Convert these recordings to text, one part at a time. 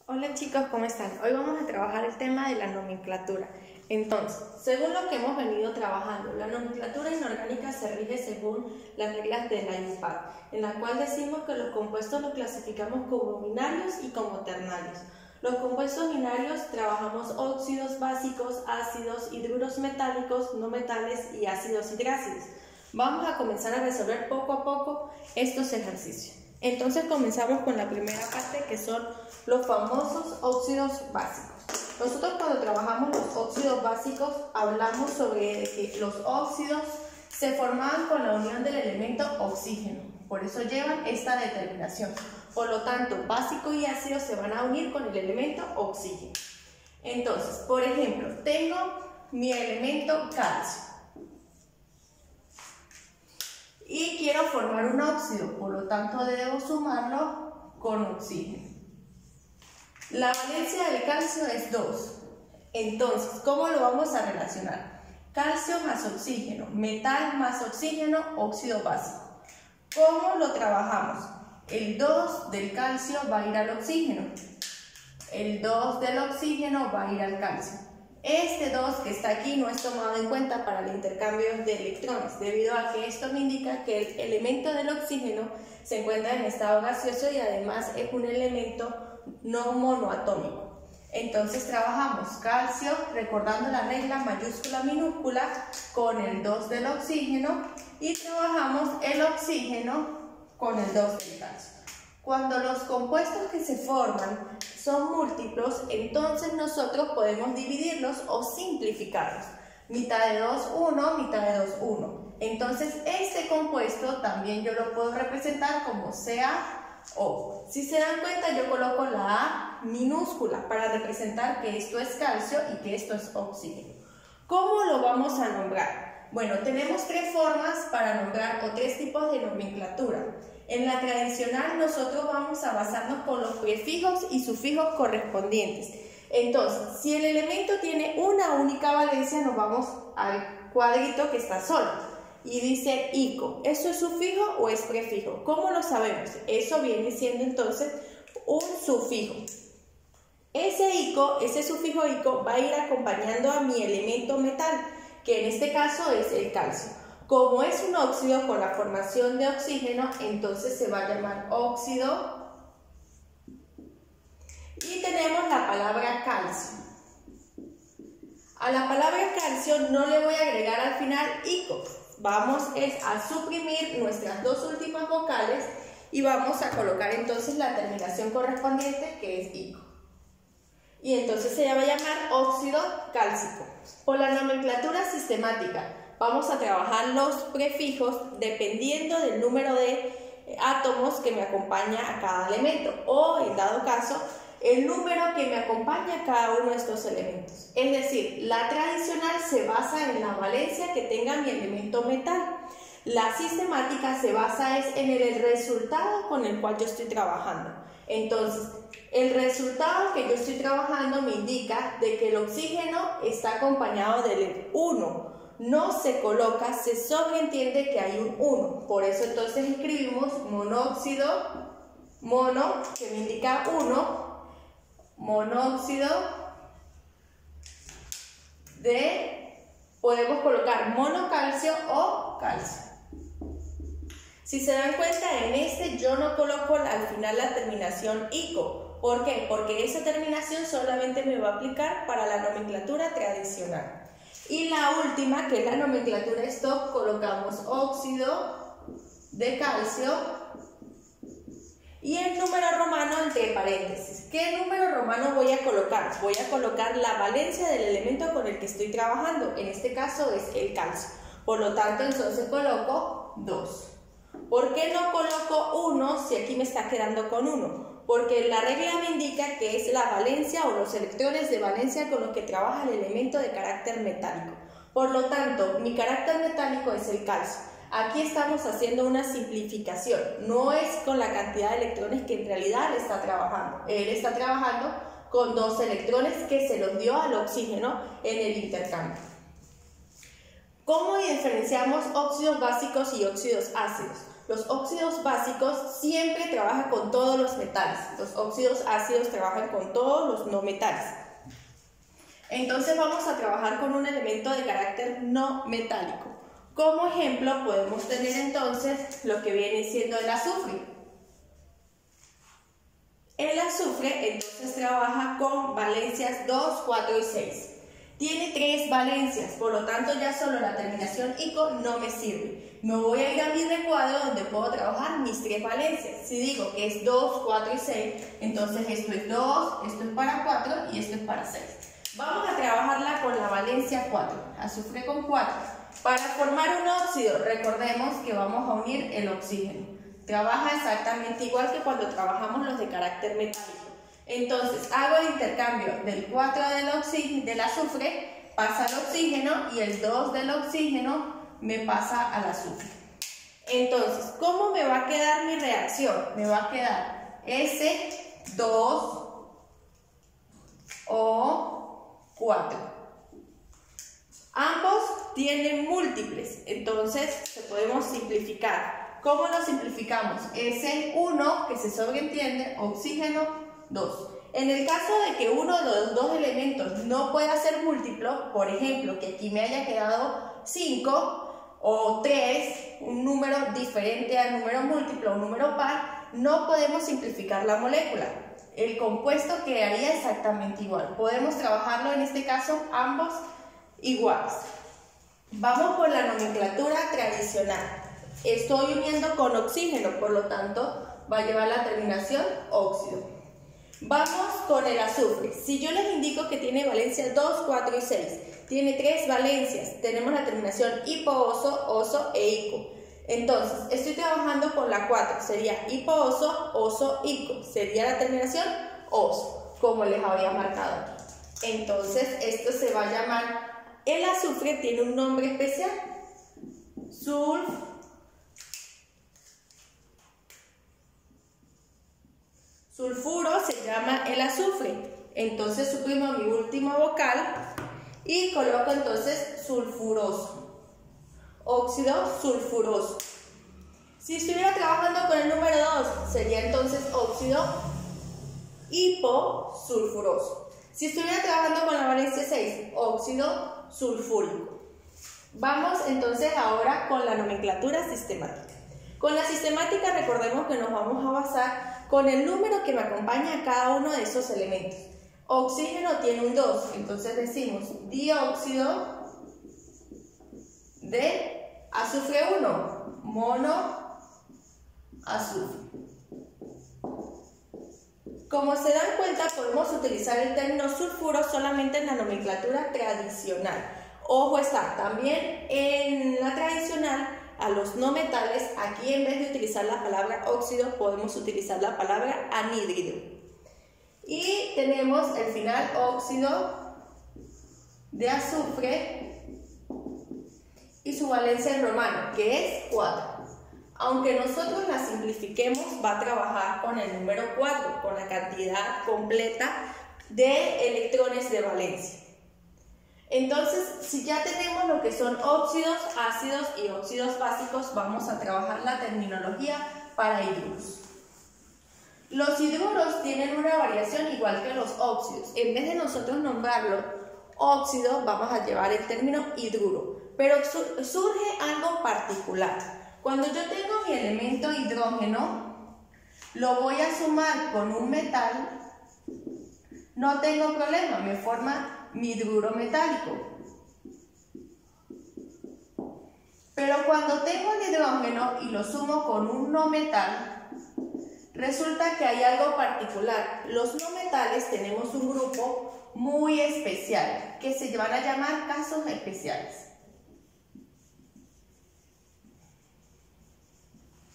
Hola chicos, ¿cómo están? Hoy vamos a trabajar el tema de la nomenclatura. Entonces, según lo que hemos venido trabajando, la nomenclatura inorgánica se rige según las reglas de la IUPAC, en la cual decimos que los compuestos los clasificamos como binarios y como ternarios. Los compuestos binarios trabajamos óxidos básicos, ácidos, hidruros metálicos, no metales y ácidos hidrácidos. Vamos a comenzar a resolver poco a poco estos ejercicios. Entonces comenzamos con la primera parte, que son los famosos óxidos básicos. Nosotros cuando trabajamos los óxidos básicos hablamos sobre que los óxidos se formaban con la unión del elemento oxígeno, por eso llevan esta determinación. Por lo tanto, básico y ácido se van a unir con el elemento oxígeno. Entonces, por ejemplo, tengo mi elemento calcio y quiero formar un óxido, por lo tanto debo sumarlo con oxígeno. La valencia del calcio es 2. Entonces, ¿cómo lo vamos a relacionar? Calcio más oxígeno, metal más oxígeno, óxido básico. ¿Cómo lo trabajamos? El 2 del calcio va a ir al oxígeno. El 2 del oxígeno va a ir al calcio. Este 2 que está aquí no es tomado en cuenta para el intercambio de electrones, debido a que esto me indica que el elemento del oxígeno se encuentra en estado gaseoso y además es un elemento no monoatómico. Entonces trabajamos calcio, recordando la regla mayúscula-minúscula, con el 2 del oxígeno, y trabajamos el oxígeno con el 2 del calcio. Cuando los compuestos que se forman son múltiplos, entonces nosotros podemos dividirlos o simplificarlos. Mitad de 2, 1, mitad de 2, 1. Entonces este compuesto también yo lo puedo representar como CaO. Si se dan cuenta, yo coloco la A minúscula para representar que esto es calcio y que esto es oxígeno. ¿Cómo lo vamos a nombrar? Bueno, tenemos tres formas para nombrar o tres tipos de nomenclatura. En la tradicional nosotros vamos a basarnos con los prefijos y sufijos correspondientes. Entonces, si el elemento tiene una única valencia, nos vamos al cuadrito que está solo y dice ico. ¿Eso es sufijo o es prefijo? ¿Cómo lo sabemos? Eso viene siendo entonces un sufijo. Ese ico, ese sufijo ico, va a ir acompañando a mi elemento metal, que en este caso es el calcio. Como es un óxido con la formación de oxígeno, entonces se va a llamar óxido. Y tenemos la palabra calcio. A la palabra calcio no le voy a agregar al final ico. Vamos a suprimir nuestras dos últimas vocales y vamos a colocar entonces la terminación correspondiente, que es ico. Y entonces se va a llamar óxido cálcico. Por la nomenclatura sistemática, vamos a trabajar los prefijos dependiendo del número de átomos que me acompaña a cada elemento, o en dado caso, el número que me acompaña a cada uno de estos elementos. Es decir, la tradicional se basa en la valencia que tenga mi elemento metal. La sistemática se basa en el resultado con el cual yo estoy trabajando. Entonces, el resultado que yo estoy trabajando me indica de que el oxígeno está acompañado del 1. No se coloca, se sobreentiende que hay un 1. Por eso entonces escribimos monóxido, mono, que me indica 1, monóxido podemos colocar monocalcio o calcio. Si se dan cuenta, en este yo no coloco al final la terminación ico. ¿Por qué? Porque esa terminación solamente me va a aplicar para la nomenclatura tradicional. Y la última, que es la nomenclatura stock, colocamos óxido de calcio y el número romano entre paréntesis. ¿Qué número romano voy a colocar? Voy a colocar la valencia del elemento con el que estoy trabajando. En este caso es el calcio. Por lo tanto, entonces coloco 2. ¿Por qué no coloco 1 si aquí me está quedando con 1? Porque la regla me indica que es la valencia o los electrones de valencia con los que trabaja el elemento de carácter metálico. Por lo tanto, mi carácter metálico es el calcio. Aquí estamos haciendo una simplificación, no es con la cantidad de electrones que en realidad él está trabajando. Él está trabajando con 2 electrones que se los dio al oxígeno en el intercambio. ¿Cómo diferenciamos óxidos básicos y óxidos ácidos? Los óxidos básicos siempre trabajan con todos los metales. Los óxidos ácidos trabajan con todos los no metales. Entonces vamos a trabajar con un elemento de carácter no metálico. Como ejemplo podemos tener entonces lo que viene siendo el azufre. El azufre entonces trabaja con valencias 2, 4 y 6. Tiene 3 valencias, por lo tanto ya solo la terminación ico no me sirve. Me voy a ir a mi recuadro donde puedo trabajar mis 3 valencias. Si digo que es 2, 4 y 6, entonces esto es 2, esto es para 4 y esto es para 6. Vamos a trabajarla con la valencia 4, azufre con 4. Para formar un óxido, recordemos que vamos a unir el oxígeno. Trabaja exactamente igual que cuando trabajamos los de carácter metálico. Entonces hago el intercambio del 4 del azufre, pasa al oxígeno, y el 2 del oxígeno me pasa al azufre. Entonces, ¿cómo me va a quedar mi reacción? Me va a quedar S2O4. Ambos tienen múltiples, entonces se podemos simplificar. ¿Cómo lo simplificamos? S1, que se sobreentiende, oxígeno 2. En el caso de que uno de los dos elementos no pueda ser múltiplo, por ejemplo, que aquí me haya quedado 5 o 3, un número diferente al número múltiplo o un número par, no podemos simplificar la molécula. El compuesto quedaría exactamente igual. Podemos trabajarlo en este caso ambos iguales. Vamos por la nomenclatura tradicional. Estoy uniendo con oxígeno, por lo tanto va a llevar la terminación óxido. Vamos con el azufre. Si yo les indico que tiene valencias 2, 4 y 6, tiene 3 valencias, tenemos la terminación hipo-oso, oso e ico. Entonces, estoy trabajando con la 4, sería hipo-oso, oso, ico. Sería la terminación oso, como les había marcado aquí. Entonces, esto se va a llamar, el azufre tiene un nombre especial, sulfuro se llama el azufre. Entonces suprimo mi última vocal y coloco entonces sulfuroso. Óxido sulfuroso. Si estuviera trabajando con el número 2, sería entonces óxido hiposulfuroso. Si estuviera trabajando con la valencia 6, óxido sulfúrico. Vamos entonces ahora con la nomenclatura sistemática. Con la sistemática recordemos que nos vamos a basar con el número que me acompaña a cada uno de esos elementos. Oxígeno tiene un 2, entonces decimos dióxido de azufre 1, monoazufre. Como se dan cuenta, podemos utilizar el término sulfuro solamente en la nomenclatura tradicional. Ojo está, también en la tradicional, a los no metales, aquí en vez de utilizar la palabra óxido, podemos utilizar la palabra anhídrido. Y tenemos el final óxido de azufre y su valencia en romano, que es 4. Aunque nosotros la simplifiquemos, va a trabajar con el número 4, con la cantidad completa de electrones de valencia. Entonces, si ya tenemos lo que son óxidos, ácidos y óxidos básicos, vamos a trabajar la terminología para hidruros. Los hidruros tienen una variación igual que los óxidos. En vez de nosotros nombrarlo óxido, vamos a llevar el término hidruro. Pero surge algo particular. Cuando yo tengo mi elemento hidrógeno, lo voy a sumar con un metal, no tengo problema, me forma mi hidruro metálico. Pero cuando tengo el hidrógeno y lo sumo con un no metal, resulta que hay algo particular. Los no metales tenemos un grupo muy especial que se van a llamar casos especiales.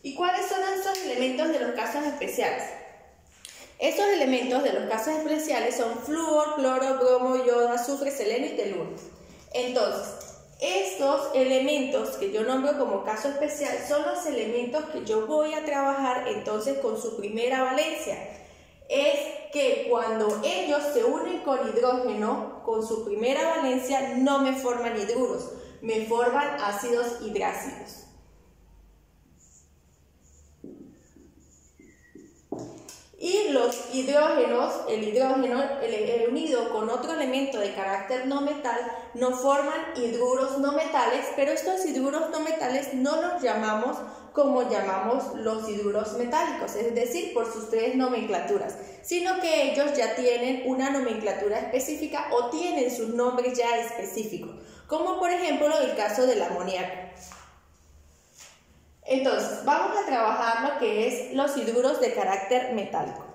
¿Y cuáles son esos elementos de los casos especiales? Estos elementos de los casos especiales son flúor, cloro, bromo, yodo, azufre, seleno y teluro. Entonces, estos elementos que yo nombro como caso especial son los elementos que yo voy a trabajar entonces con su primera valencia. Es que cuando ellos se unen con hidrógeno, con su primera valencia no me forman hidruros, me forman ácidos hidrácidos. Y los hidrógenos, el hidrógeno unido con otro elemento de carácter no metal, nos forman hidruros no metales, pero estos hidruros no metales no los llamamos como llamamos los hidruros metálicos, es decir, por sus tres nomenclaturas, sino que ellos ya tienen una nomenclatura específica o tienen sus nombres ya específicos, como por ejemplo el caso del amoníaco. Entonces, vamos a trabajar lo que es los hidruros de carácter metálico.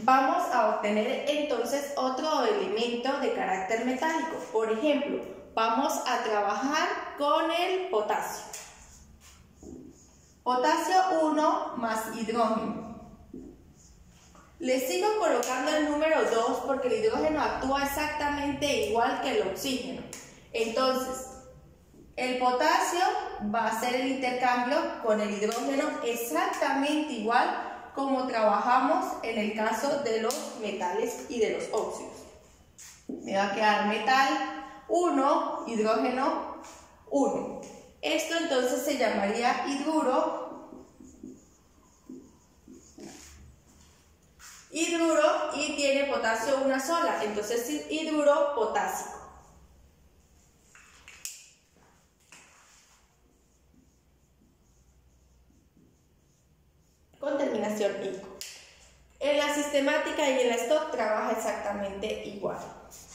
Vamos a obtener entonces otro elemento de carácter metálico. Por ejemplo, vamos a trabajar con el potasio. Potasio 1 más hidrógeno. Le sigo colocando el número 2 porque el hidrógeno actúa exactamente igual que el oxígeno. Entonces, el potasio va a hacer el intercambio con el hidrógeno exactamente igual como trabajamos en el caso de los metales y de los óxidos. Me va a quedar metal 1, hidrógeno 1. Esto entonces se llamaría hidruro y tiene potasio una sola, entonces hidruro potásico. Con terminación ico. En la sistemática y en la stock trabaja exactamente igual.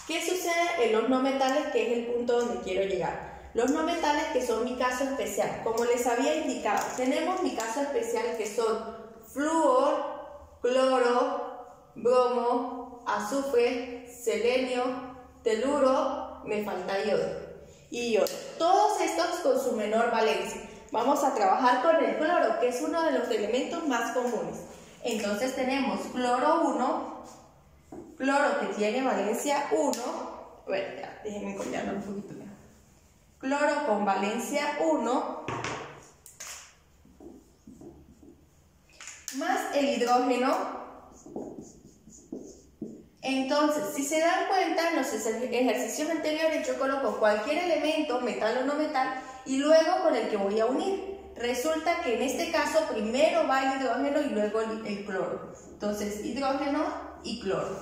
¿Qué sucede en los no metales, que es el punto donde quiero llegar? Los no metales, que son mi caso especial, como les había indicado, tenemos mi caso especial que son flúor, cloro, bromo, azufre, selenio, teluro, me falta iodo y yodo. Todos estos con su menor valencia. Vamos a trabajar con el cloro, que es uno de los elementos más comunes. Entonces tenemos cloro 1, cloro que tiene valencia 1, bueno, ya, déjenme copiarlo un poquito ya. Cloro con valencia 1, más el hidrógeno. Entonces, si se dan cuenta, en los ejercicios anteriores yo coloco cualquier elemento, metal o no metal, y luego con el que voy a unir. Resulta que en este caso primero va el hidrógeno y luego el cloro. Entonces, hidrógeno y cloro.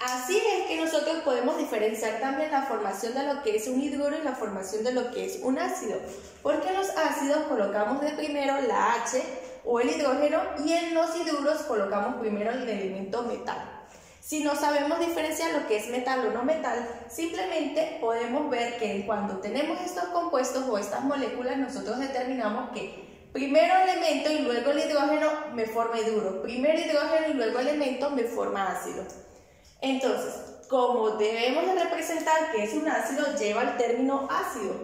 Así es que nosotros podemos diferenciar también la formación de lo que es un hidruro y la formación de lo que es un ácido. Porque en los ácidos colocamos de primero la H o el hidrógeno y en los hidruros colocamos primero el elemento metal. Si no sabemos diferenciar lo que es metal o no metal, simplemente podemos ver que cuando tenemos estos compuestos o estas moléculas, nosotros determinamos que primero elemento y luego el hidrógeno me forma hidruro, primero hidrógeno y luego elemento me forma ácido. Entonces, como debemos de representar que es un ácido, lleva el término ácido.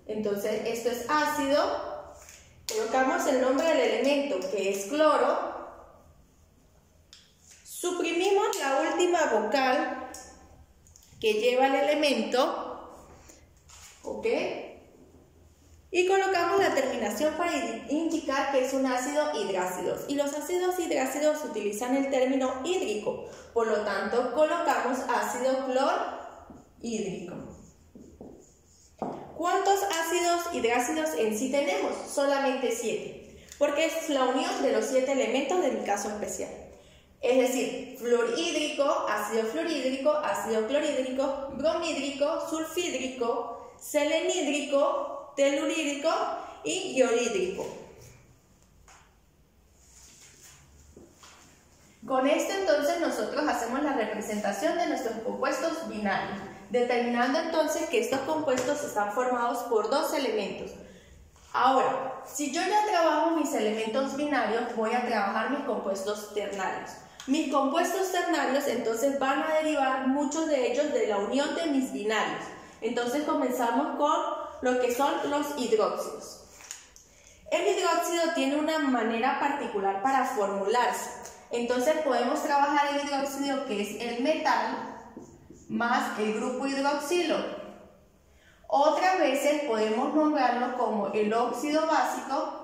Entonces, esto es ácido, colocamos el nombre del elemento que es cloro, suprimimos la última vocal que lleva el elemento, ¿ok? Y colocamos la terminación para indicar que es un ácido hidrácido. Y los ácidos hidrácidos utilizan el término hídrico, por lo tanto colocamos ácido clorhídrico. ¿Cuántos ácidos hidrácidos en sí tenemos? Solamente 7, porque es la unión de los 7 elementos de mi caso especial. Es decir, fluorhídrico, ácido clorhídrico, bromhídrico, sulfhídrico, selenhídrico, telurhídrico y iodhídrico. Con esto entonces nosotros hacemos la representación de nuestros compuestos binarios, determinando entonces que estos compuestos están formados por 2 elementos. Ahora, si yo ya trabajo mis elementos binarios, voy a trabajar mis compuestos ternarios. Mis compuestos ternarios entonces van a derivar muchos de ellos de la unión de mis binarios. Entonces comenzamos con lo que son los hidróxidos. El hidróxido tiene una manera particular para formularse. Entonces podemos trabajar el hidróxido, que es el metal, más el grupo hidroxilo. Otras veces podemos nombrarlo como el óxido básico.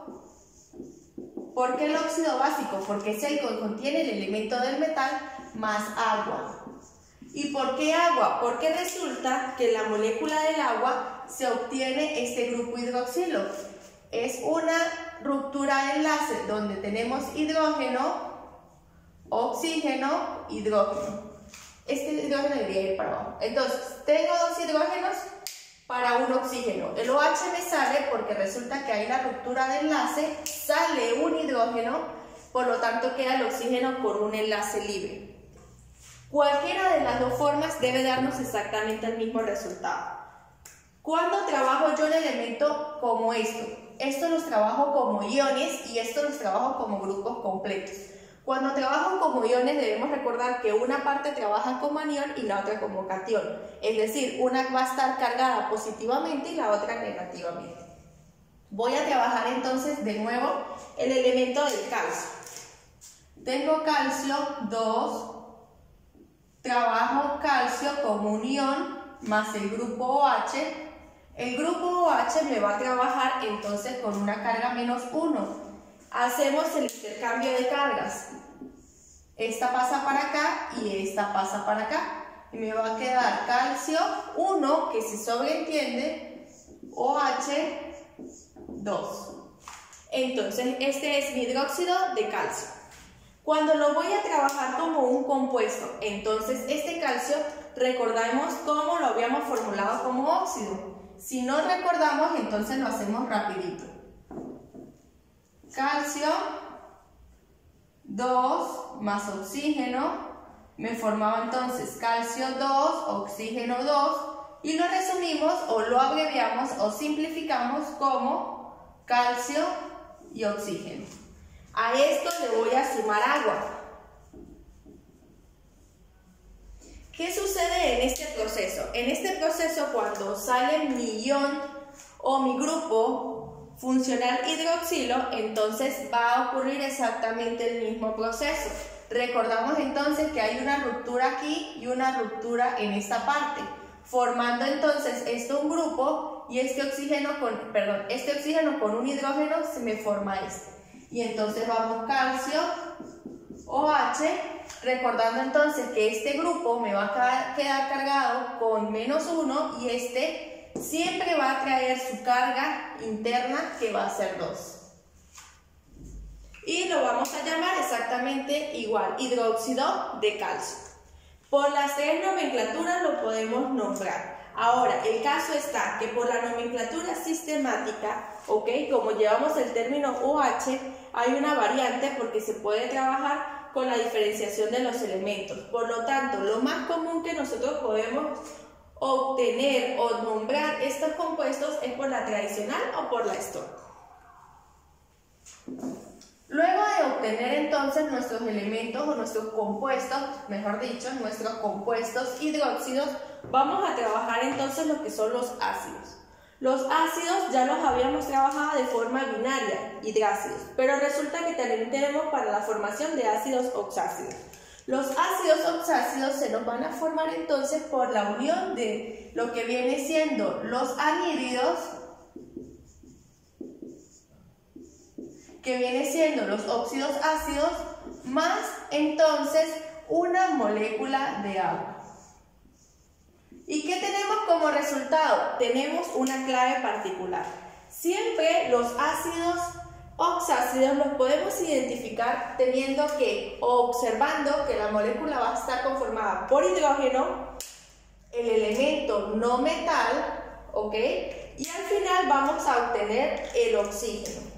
¿Por qué el óxido básico? Porque es el que contiene el elemento del metal más agua. ¿Y por qué agua? Porque resulta que en la molécula del agua se obtiene este grupo hidroxilo. Es una ruptura de enlace donde tenemos hidrógeno oxígeno, hidrógeno. Este hidrógeno debería ir para abajo. Entonces, tengo dos hidrógenos para un oxígeno. El OH me sale porque resulta que hay la ruptura de enlace, sale un hidrógeno, por lo tanto queda el oxígeno con un enlace libre. Cualquiera de las dos formas debe darnos exactamente el mismo resultado. Cuando trabajo yo el elemento como esto los trabajo como iones y esto los trabajo como grupos completos. Cuando trabajo como iones debemos recordar que una parte trabaja como anión y la otra como catión. Es decir, una va a estar cargada positivamente y la otra negativamente. Voy a trabajar entonces de nuevo el elemento del calcio. Tengo calcio 2, trabajo calcio como un ion más el grupo OH. El grupo OH me va a trabajar entonces con una carga -1. Hacemos el intercambio de cargas. Esta pasa para acá y esta pasa para acá. Y me va a quedar calcio 1, que se sobreentiende, OH 2. Entonces, este es mi hidróxido de calcio. Cuando lo voy a trabajar como un compuesto, entonces este calcio, recordamos cómo lo habíamos formulado como óxido. Si no recordamos, entonces lo hacemos rapidito. Calcio 2 más oxígeno, me formaba entonces calcio 2, oxígeno 2, y lo resumimos o lo abreviamos o simplificamos como calcio y oxígeno. A esto le voy a sumar agua. ¿Qué sucede en este proceso? En este proceso, cuando sale mi ion o mi grupo funcional hidroxilo, entonces va a ocurrir exactamente el mismo proceso. Recordamos entonces que hay una ruptura aquí y una ruptura en esta parte, formando entonces esto un grupo y este oxígeno con un hidrógeno se me forma este. Y entonces vamos calcio, OH, recordando entonces que este grupo me va a quedar cargado con -1 y este siempre va a traer su carga interna que va a ser 2. Y lo vamos a llamar exactamente igual, hidróxido de calcio. Por las tres nomenclaturas lo podemos nombrar. Ahora, el caso está que por la nomenclatura sistemática, como llevamos el término OH, hay una variante porque se puede trabajar con la diferenciación de los elementos. Por lo tanto, lo más común que nosotros podemos obtener o nombrar estos compuestos es por la tradicional o por la Stork. Luego de obtener entonces nuestros elementos o nuestros compuestos, mejor dicho, nuestros compuestos hidróxidos, vamos a trabajar entonces lo que son los ácidos. Los ácidos ya los habíamos trabajado de forma binaria, hidrácidos, pero resulta que también tenemos para la formación de ácidos oxácidos. Los ácidos oxácidos se nos van a formar entonces por la unión de lo que viene siendo los anhídridos, que viene siendo los óxidos ácidos, más entonces una molécula de agua. ¿Y qué tenemos como resultado? Tenemos una clave particular. Siempre los ácidos oxácidos los podemos identificar teniendo que, o observando que la molécula va a estar conformada por hidrógeno, el elemento no metal, y al final vamos a obtener el oxígeno.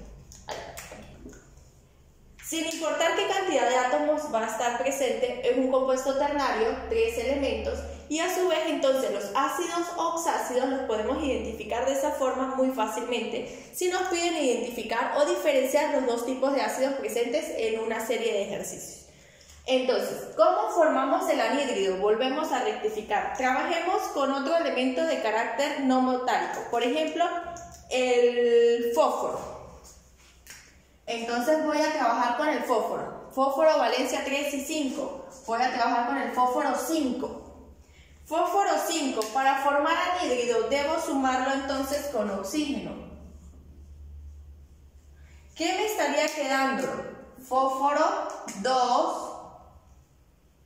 Sin importar qué cantidad de átomos va a estar presente en un compuesto ternario, 3 elementos, y a su vez entonces los ácidos oxácidos los podemos identificar de esa forma muy fácilmente si nos piden identificar o diferenciar los dos tipos de ácidos presentes en una serie de ejercicios. Entonces, ¿cómo formamos el anhídrido? Volvemos a rectificar. Trabajemos con otro elemento de carácter no metálico, por ejemplo, el fósforo. Entonces voy a trabajar con el fósforo. Fósforo valencia 3 y 5. Voy a trabajar con el fósforo 5. Fósforo 5, para formar anhídrido debo sumarlo entonces con oxígeno. ¿Qué me estaría quedando? Fósforo 2,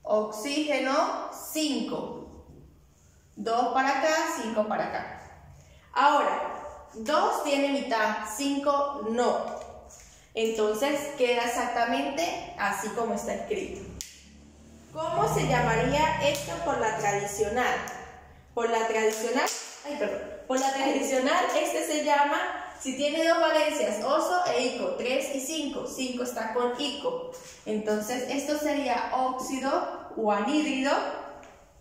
oxígeno 5. 2 para acá, 5 para acá. Ahora, 2 tiene mitad, 5 no. Entonces queda exactamente así como está escrito. ¿Cómo se llamaría esto por la tradicional? Por la tradicional, este se llama, si tiene dos valencias, oso e ico, 3 y 5, 5 está con ico. Entonces esto sería óxido o anhídrido,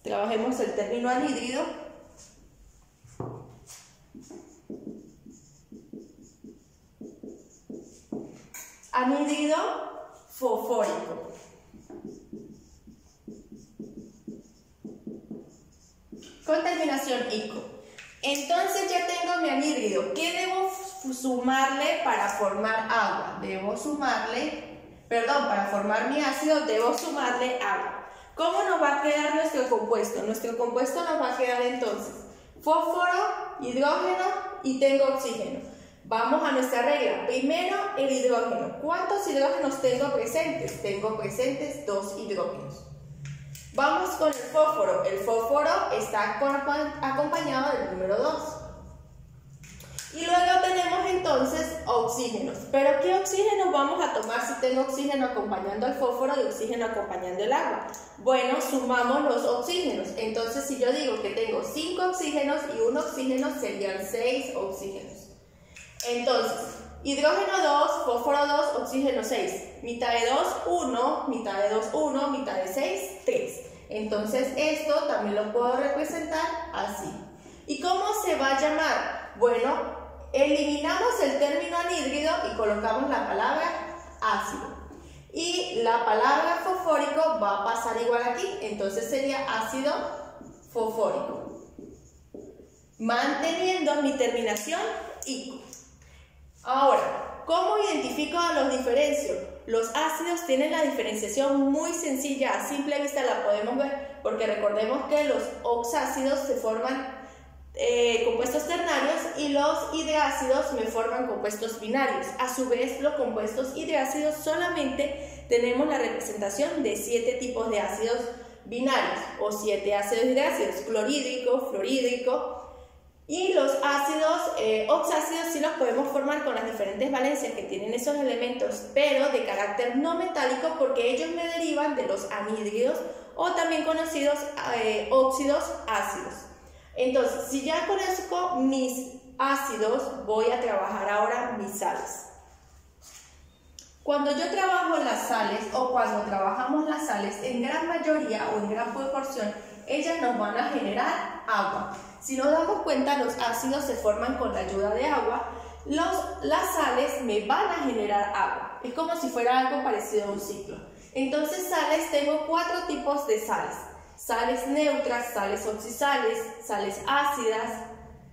trabajemos el término anhídrido. Anhídrido fosfórico. Con terminación ico. Entonces ya tengo mi anhídrido. ¿Qué debo sumarle para formar agua? Para formar mi ácido debo sumarle agua. ¿Cómo nos va a quedar nuestro compuesto? Nuestro compuesto nos va a quedar entonces fósforo, hidrógeno y tengo oxígeno. Vamos a nuestra regla. Primero el hidrógeno. ¿Cuántos hidrógenos tengo presentes? Tengo presentes 2 hidrógenos. Vamos con el fósforo. El fósforo está acompañado del número 2. Y luego tenemos entonces oxígenos. ¿Pero qué oxígenos vamos a tomar si tengo oxígeno acompañando al fósforo y oxígeno acompañando el agua? Bueno, sumamos los oxígenos. Entonces, si yo digo que tengo 5 oxígenos y 1 oxígeno, serían 6 oxígenos. Entonces, hidrógeno 2, fósforo 2, oxígeno 6. Mitad de 2, 1, mitad de 2, 1, mitad de 6, 3. Entonces, esto también lo puedo representar así. ¿Y cómo se va a llamar? Bueno, eliminamos el término anhídrido y colocamos la palabra ácido. Y la palabra fosfórico va a pasar igual aquí. Entonces, sería ácido fosfórico. Manteniendo mi terminación ico. Ahora, ¿cómo identifico a los diferencio? Los ácidos tienen la diferenciación muy sencilla, a simple vista la podemos ver, porque recordemos que los oxácidos se forman compuestos ternarios y los hidrácidos me forman compuestos binarios. A su vez, los compuestos hidrácidos solamente tenemos la representación de 7 tipos de ácidos binarios o 7 ácidos hidrácidos, clorhídrico, fluorhídrico. Y los ácidos oxácidos sí los podemos formar con las diferentes valencias que tienen esos elementos, pero de carácter no metálico, porque ellos me derivan de los anhídridos o también conocidos óxidos ácidos. Entonces, si ya conozco mis ácidos, voy a trabajar ahora mis sales. Cuando yo trabajo las sales o cuando trabajamos las sales, en gran mayoría o en gran proporción, ellas nos van a generar agua. Si nos damos cuenta, los ácidos se forman con la ayuda de agua, las sales me van a generar agua. Es como si fuera algo parecido a un ciclo. Entonces, sales, tengo 4 tipos de sales. Sales neutras, sales oxisales, sales ácidas,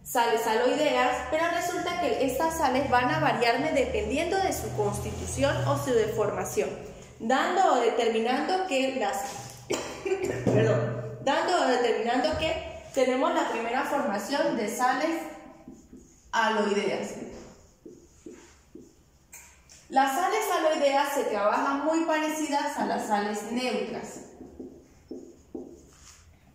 sales aloideas, pero resulta que estas sales van a variarme dependiendo de su constitución o su deformación, dando o determinando que tenemos la primera formación de sales aloideas. Las sales aloideas se trabajan muy parecidas a las sales neutras.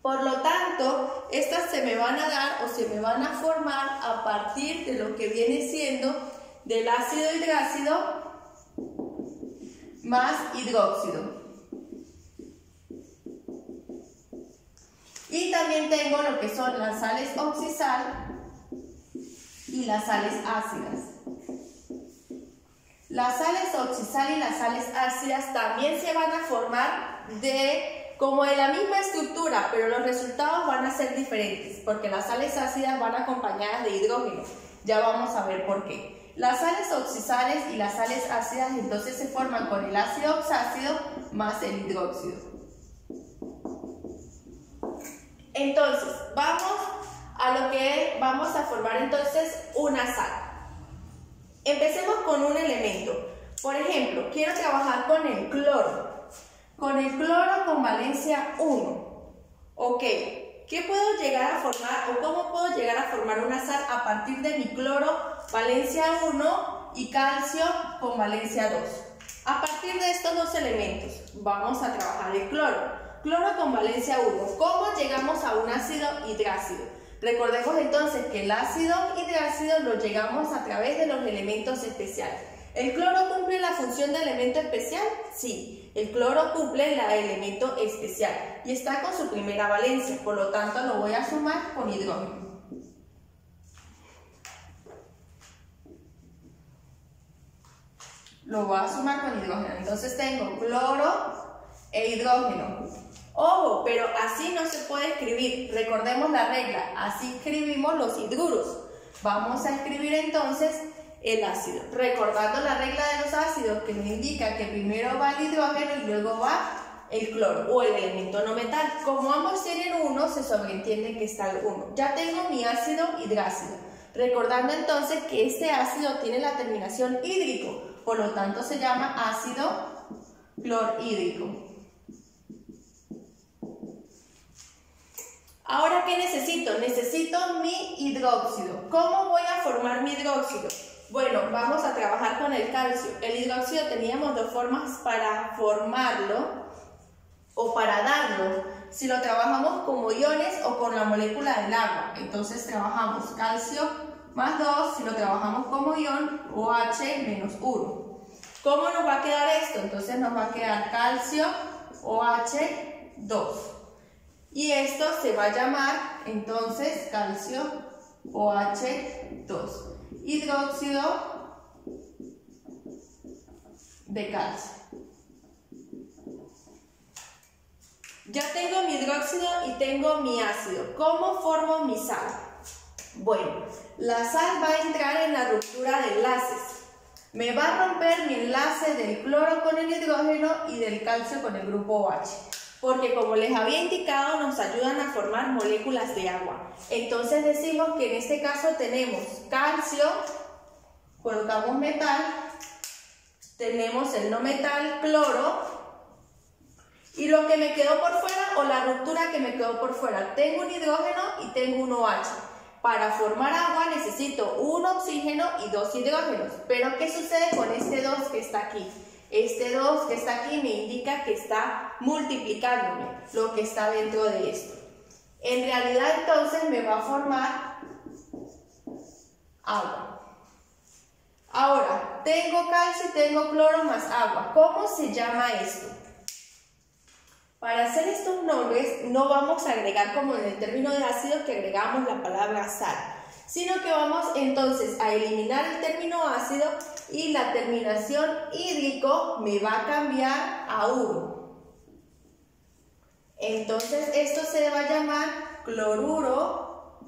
Por lo tanto, estas se me van a dar o se me van a formar a partir de lo que viene siendo del ácido hidrácido más hidróxido. Y también tengo lo que son las sales oxisal y las sales ácidas. Las sales oxisal y las sales ácidas también se van a formar como de la misma estructura, pero los resultados van a ser diferentes, porque las sales ácidas van acompañadas de hidrógeno. Ya vamos a ver por qué. Las sales oxisales y las sales ácidas entonces se forman con el ácido oxácido más el hidróxido. Entonces, vamos a formar entonces una sal. Empecemos con un elemento. Por ejemplo, quiero trabajar con el cloro. Con el cloro con valencia 1. Ok, ¿qué puedo llegar a formar o cómo puedo llegar a formar una sal a partir de mi cloro valencia 1 y calcio con valencia 2? A partir de estos dos elementos vamos a trabajar el cloro. Cloro con valencia 1. ¿Cómo llegamos a un ácido hidrácido? Recordemos entonces que el ácido hidrácido lo llegamos a través de los elementos especiales. ¿El cloro cumple la función de elemento especial? Sí, el cloro cumple la de elemento especial y está con su primera valencia, por lo tanto lo voy a sumar con hidrógeno. Lo voy a sumar con hidrógeno, entonces tengo cloro e hidrógeno. Ojo, pero así no se puede escribir, recordemos la regla, así escribimos los hidruros. Vamos a escribir entonces el ácido, recordando la regla de los ácidos que nos indica que primero va el hidrógeno y luego va el cloro o el elemento no metal. Como ambos tienen 1, se sobreentiende que está el 1. Ya tengo mi ácido hidrácido, recordando entonces que este ácido tiene la terminación hídrico, por lo tanto se llama ácido clorhídrico. Ahora, ¿qué necesito? Necesito mi hidróxido. ¿Cómo voy a formar mi hidróxido? Bueno, vamos a trabajar con el calcio. El hidróxido teníamos dos formas para formarlo o para darlo. Si lo trabajamos como iones o con la molécula del agua. Entonces trabajamos calcio más 2, si lo trabajamos como ion, OH menos 1. ¿Cómo nos va a quedar esto? Entonces nos va a quedar calcio OH 2. Y esto se va a llamar entonces calcio OH 2. Hidróxido de calcio. Ya tengo mi hidróxido y tengo mi ácido. ¿Cómo formo mi sal? Bueno, la sal va a entrar en la ruptura de enlaces. Me va a romper mi enlace del cloro con el hidrógeno y del calcio con el grupo OH. Porque como les había indicado, nos ayudan a formar moléculas de agua. Entonces decimos que en este caso tenemos calcio, colocamos metal, tenemos el no metal, cloro, y lo que me quedó por fuera, o la ruptura que me quedó por fuera, tengo un hidrógeno y tengo un OH. Para formar agua necesito un oxígeno y 2 hidrógenos. Pero ¿qué sucede con este 2 que está aquí? Este 2 que está aquí me indica que está multiplicándome lo que está dentro de esto. En realidad entonces me va a formar agua. Ahora, tengo calcio y tengo cloro más agua. ¿Cómo se llama esto? Para hacer estos nombres no vamos a agregar como en el término de ácido que agregamos la palabra sal, sino que vamos entonces a eliminar el término ácido y la terminación hídrico me va a cambiar a 1. Entonces esto se va a llamar cloruro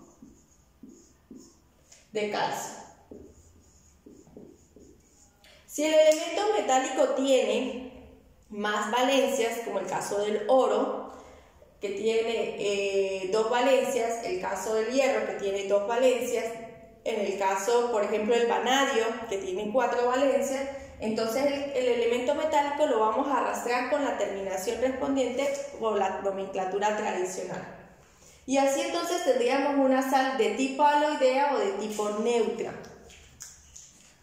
de calcio. Si el elemento metálico tiene más valencias, como el caso del oro, que tiene 2 valencias, el caso del hierro, que tiene 2 valencias, en el caso, por ejemplo, del vanadio, que tiene 4 valencias, entonces el elemento metálico lo vamos a arrastrar con la terminación correspondiente por la nomenclatura tradicional. Y así entonces tendríamos una sal de tipo aloidea o de tipo neutra.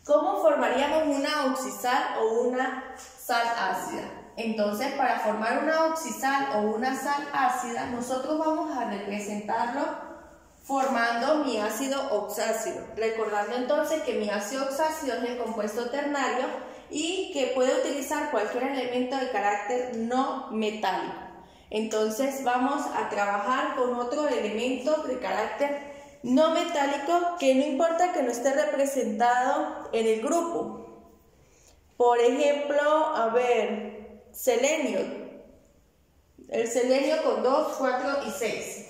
¿Cómo formaríamos una oxisal o una sal ácida? Entonces, para formar una oxisal o una sal ácida, nosotros vamos a representarlo formando mi ácido oxácido. Recordando entonces que mi ácido oxácido es el compuesto ternario y que puede utilizar cualquier elemento de carácter no metálico. Entonces vamos a trabajar con otro elemento de carácter no metálico que no importa que no esté representado en el grupo. Por ejemplo, a ver, selenio. El selenio con 2, 4 y 6.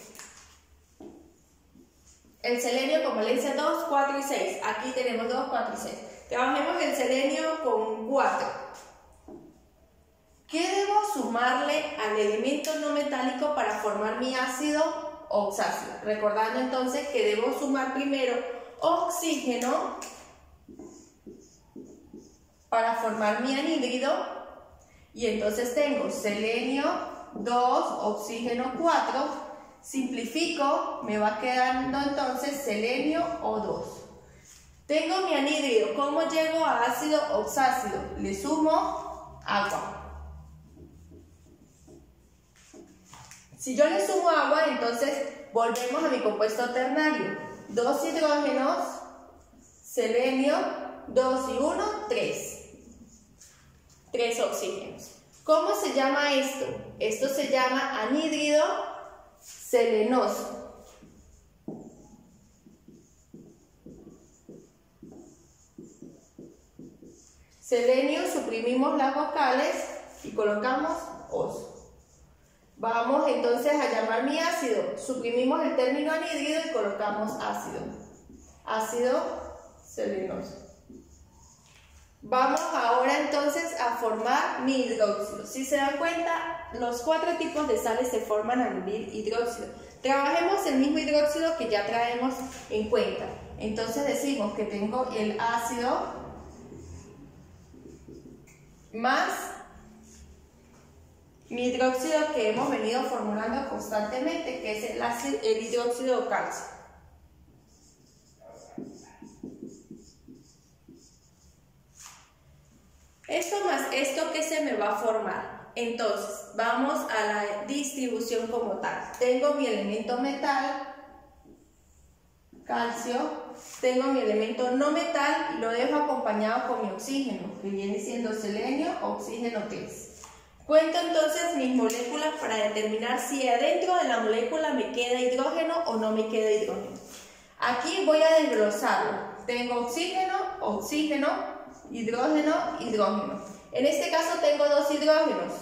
El selenio con valencia 2, 4 y 6. Aquí tenemos 2, 4 y 6. Trabajemos el selenio con 4. ¿Qué debo sumarle al elemento no metálico para formar mi ácido oxácido? Recordando entonces que debo sumar primero oxígeno para formar mi anhídrido. Y entonces tengo selenio 2, oxígeno 4. Simplifico, me va quedando entonces selenio O2. Tengo mi anhídrido. ¿Cómo llego a ácido oxácido? Le sumo agua. Si yo le sumo agua, entonces volvemos a mi compuesto ternario. 2 hidrógenos, selenio, 2 2 y 1, 3. 3 oxígenos. ¿Cómo se llama esto? Esto se llama anhídrido selenoso. Selenio, suprimimos las vocales y colocamos oso. Vamos entonces a llamar mi ácido. Suprimimos el término anhídrido y colocamos ácido. Ácido selenoso. Vamos ahora entonces a formar mi hidróxido. Si se dan cuenta, los 4 tipos de sales se forman al unir hidróxido. Trabajemos el mismo hidróxido que ya traemos en cuenta. Entonces decimos que tengo el ácido más mi hidróxido que hemos venido formulando constantemente, que es el hidróxido de calcio. Esto más esto que se me va a formar. Entonces, vamos a la distribución como tal. Tengo mi elemento metal, calcio. Tengo mi elemento no metal y lo dejo acompañado con mi oxígeno, que viene siendo selenio, oxígeno 3. Cuento entonces mis moléculas para determinar si adentro de la molécula me queda hidrógeno o no me queda hidrógeno. Aquí voy a desglosarlo. Tengo oxígeno, oxígeno, hidrógeno, hidrógeno. En este caso tengo 2 hidrógenos.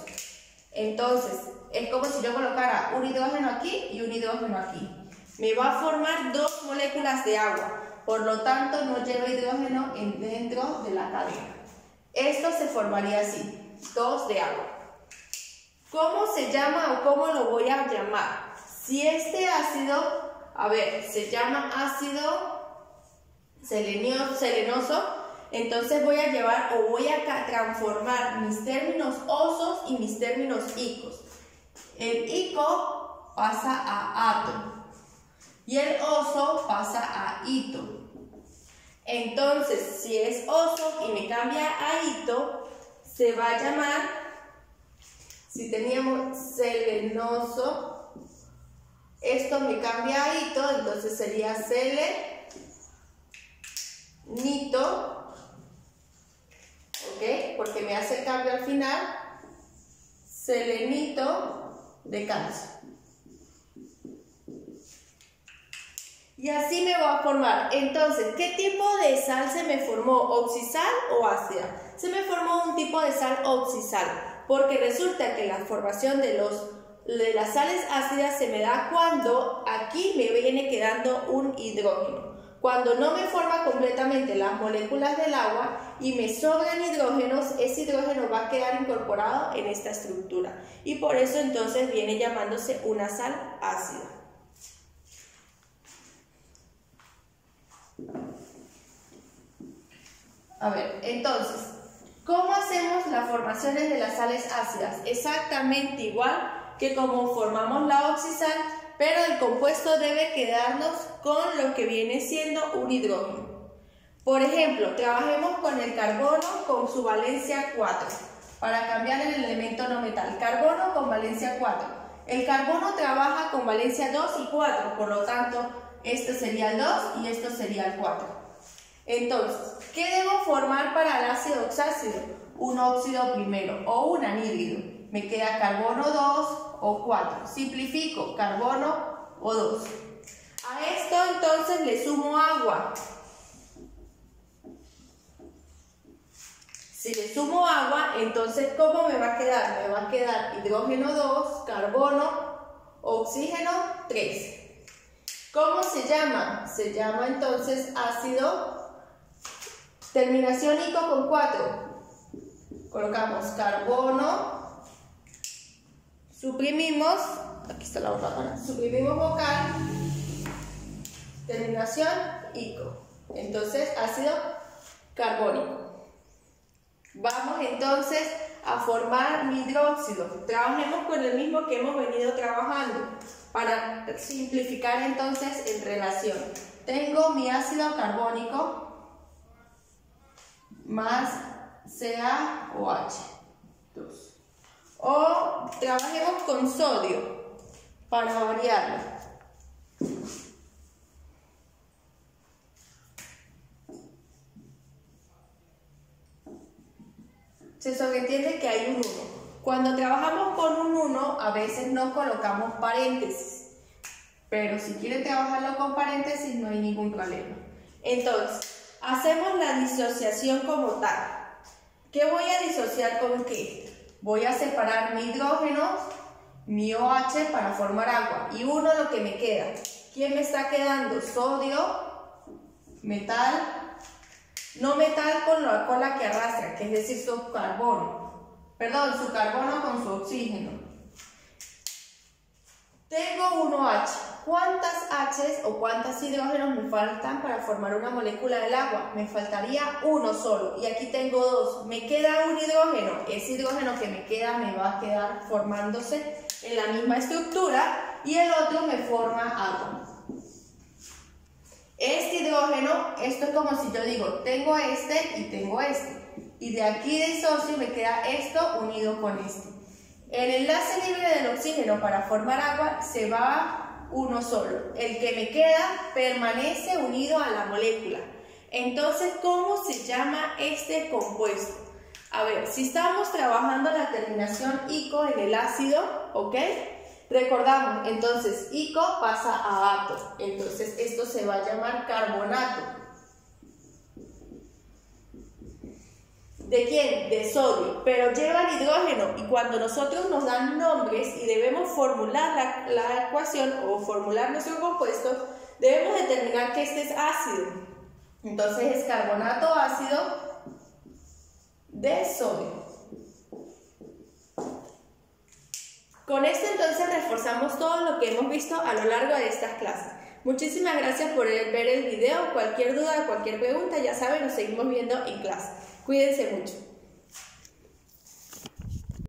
Entonces, es como si yo colocara un hidrógeno aquí y un hidrógeno aquí. Me va a formar 2 moléculas de agua. Por lo tanto, no lleva hidrógeno dentro de la cadena. Esto se formaría así, 2 de agua. ¿Cómo se llama o cómo lo voy a llamar? Si este ácido, se llama ácido selenoso, entonces voy a llevar o voy a transformar mis términos osos y mis términos icos. El ico pasa a ato y el oso pasa a ito. Entonces, si es oso y me cambia a ito, se va a llamar, si teníamos selenoso, esto me cambia a ito, entonces sería selenito, ¿ok? Porque me hace cambio al final, selenito de calcio. Y así me va a formar. Entonces, ¿qué tipo de sal se me formó? ¿Oxisal o ácida? Se me formó un tipo de sal oxisal, porque resulta que la formación de las sales ácidas se me da cuando aquí me viene quedando un hidrógeno. Cuando no me forma completamente las moléculas del agua y me sobran hidrógenos, ese hidrógeno va a quedar incorporado en esta estructura. Y por eso entonces viene llamándose una sal ácida. Entonces, ¿cómo hacemos las formaciones de las sales ácidas? Exactamente igual que como formamos la oxisal, pero el compuesto debe quedarnos con lo que viene siendo un hidrógeno. Por ejemplo, trabajemos con el carbono con su valencia 4, para cambiar el elemento no metal. Carbono con valencia 4. El carbono trabaja con valencia 2 y 4, por lo tanto, esto sería el 2 y esto sería el 4. Entonces, ¿qué debo formar para el ácido oxácido? Un óxido primero o un anhídrido. Me queda carbono 2 o 4. Simplifico, carbono o 2. A esto entonces le sumo agua. Si le sumo agua, entonces ¿cómo me va a quedar? Me va a quedar hidrógeno 2, carbono, oxígeno 3. ¿Cómo se llama? Se llama entonces ácido. Terminación ico con 4. Colocamos carbono, suprimimos, aquí está la otra palabra, suprimimos vocal, terminación ico. Entonces, ácido carbónico. Vamos entonces a formar mi hidróxido. Trabajemos con el mismo que hemos venido trabajando para simplificar entonces en relación. Tengo mi ácido carbónico más CaOH. O trabajemos con sodio para variarlo. Se sobreentiende que hay un 1. Cuando trabajamos con un 1, a veces no colocamos paréntesis. Pero si quieren trabajarlo con paréntesis, no hay ningún problema. Entonces, hacemos la disociación como tal. ¿Qué voy a disociar con qué? Voy a separar mi hidrógeno, mi OH para formar agua. Y uno lo que me queda. ¿Quién me está quedando? Sodio, metal, no metal con la cola que arrastra, que es decir, su carbono. Perdón, su carbono con su oxígeno. Tengo un OH. ¿Cuántas H's o cuántos hidrógenos me faltan para formar una molécula del agua? Me faltaría uno solo. Y aquí tengo dos. Me queda un hidrógeno. Ese hidrógeno que me queda me va a quedar formándose en la misma estructura. Y el otro me forma agua. Este hidrógeno, esto es como si yo digo, tengo este y tengo este. Y de aquí disocio y me queda esto unido con esto. El enlace libre del oxígeno para formar agua se va uno solo. El que me queda permanece unido a la molécula. Entonces, ¿cómo se llama este compuesto? A ver, si estamos trabajando la terminación ico en el ácido, ¿ok? Recordamos, entonces ico pasa a ato. Entonces, esto se va a llamar carbonato. ¿De quién? De sodio, pero lleva el hidrógeno y cuando nosotros nos dan nombres y debemos formular la ecuación o formular nuestro compuesto, debemos determinar que este es ácido. Entonces es carbonato ácido de sodio. Con esto entonces reforzamos todo lo que hemos visto a lo largo de estas clases. Muchísimas gracias por ver el video. Cualquier duda, cualquier pregunta, ya saben, nos seguimos viendo en clase. Cuídense mucho.